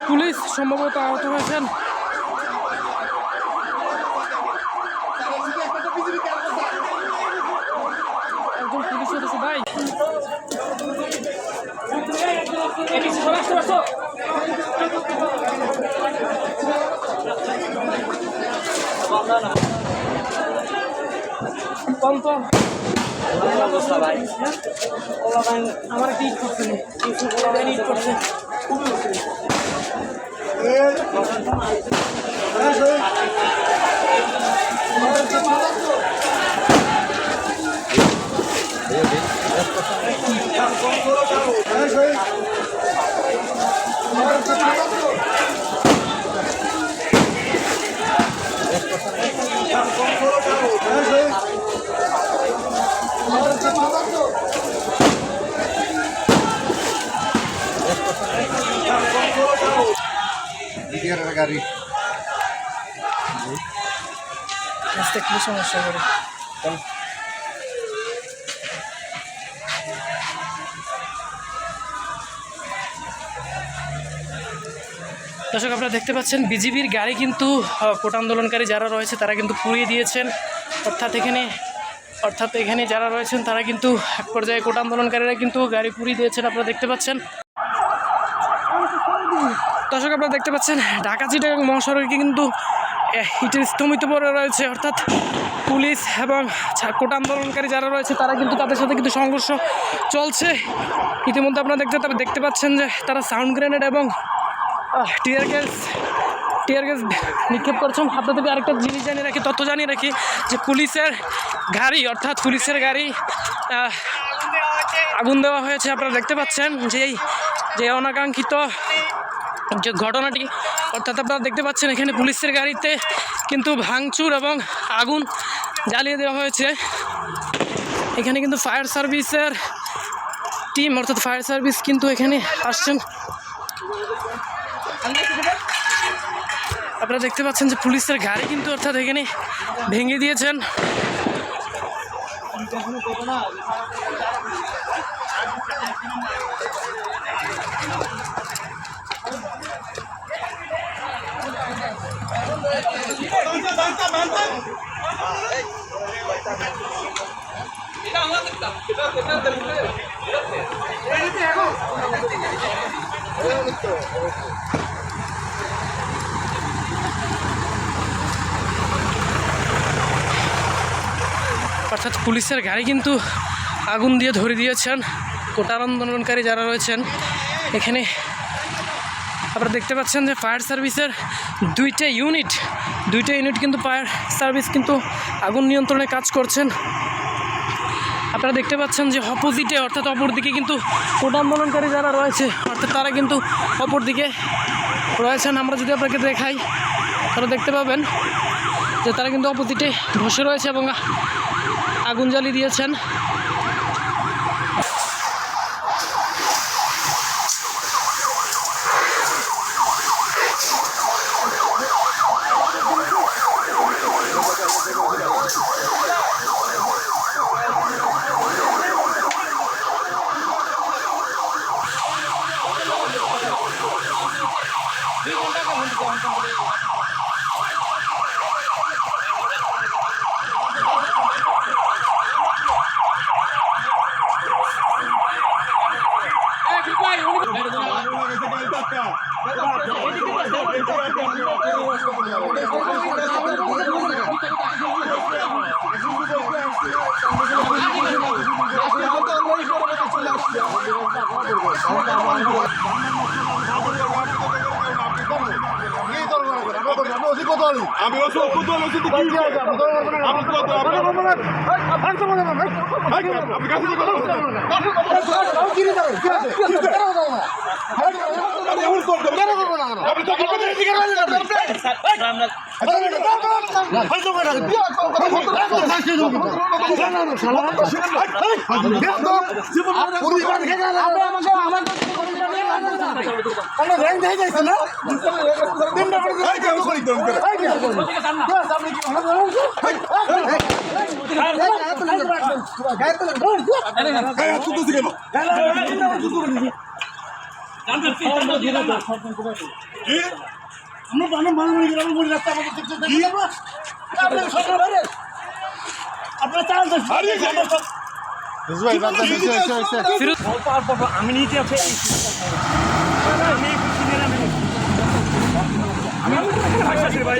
Police সম্ভবত আহত হয়েছেন। একজন পুলিশ সদস্য ভাই অবস্থা ভাই আমার একটা ইট করছে ইট করছে খুবই গাড়ি কি সমস্যা করে দর্শক আপনারা দেখতে পাচ্ছেন বিজিবির গাড়ি কিন্তু কোটা আন্দোলনকারী যারা রয়েছে তারা কিন্তু পুড়িয়ে দিয়েছেন। অর্থাৎ এখানে যারা রয়েছেন তারা কিন্তু এক পর্যায়ে কোটা আন্দোলনকারীরা কিন্তু গাড়ি পুড়িয়ে দিয়েছেন। আপনারা দেখতে পাচ্ছেন দর্শক আপনারা দেখতে পাচ্ছেন ঢাকা চিটাগাং মহাসড়কে কিন্তু ইটের স্তম্ভিত পড়ে রয়েছে। অর্থাৎ পুলিশ এবং কোটা আন্দোলনকারী যারা রয়েছে তারা কিন্তু তাদের সাথে কিন্তু সংঘর্ষ চলছে। ইতিমধ্যে আপনারা দেখতে পাচ্ছেন যে তারা সাউন্ড গ্রেনেড এবং টিয়ার গ্যাস নিক্ষেপ করছেন। আপনাদেরকে আরেকটা জিনিস জানিয়ে রাখি, তথ্য জানিয়ে রাখি যে পুলিশের গাড়ি আগুন দেওয়া হয়েছে। আপনারা দেখতে পাচ্ছেন যে অনাকাঙ্ক্ষিত যে ঘটনাটি, অর্থাৎ আপনারা দেখতে পাচ্ছেন এখানে পুলিশের গাড়িতে কিন্তু ভাঙচুর এবং আগুন জ্বালিয়ে দেওয়া হয়েছে। এখানে কিন্তু ফায়ার সার্ভিসের টিম অর্থাৎ ফায়ার সার্ভিস কিন্তু এখানে আসছেন। আপনারা দেখতে পাচ্ছেন যে পুলিশের গাড়ি কিন্তু অর্থাৎ এখানে ভেঙে দিয়েছেন। অর্থাৎ পুলিশের গাড়ি কিন্তু আগুন দিয়ে ধরে দিয়েছেন কোটা আন্দোলনকারী যারা রয়েছেন এখানে। আপনারা দেখতে পাচ্ছেন যে ফায়ার সার্ভিসের দুইটা ইউনিট কিন্তু ফায়ার সার্ভিস কিন্তু আগুন নিয়ন্ত্রণে কাজ করছেন। আপনারা দেখতে পাচ্ছেন যে অপোজিটে অর্থাৎ অপর দিকে কিন্তু কোটা আন্দোলনকারী যারা রয়েছে অর্থাৎ তারা কিন্তু অপর দিকে রয়েছেন। আমরা যদি আপনাকে দেখাই তারা দেখতে পাবেন যে তারা কিন্তু অপোজিটে বসে রয়েছে এবং আগুন জ্বালিয়ে দিয়েছেন। আমি আমি নিচে ভাই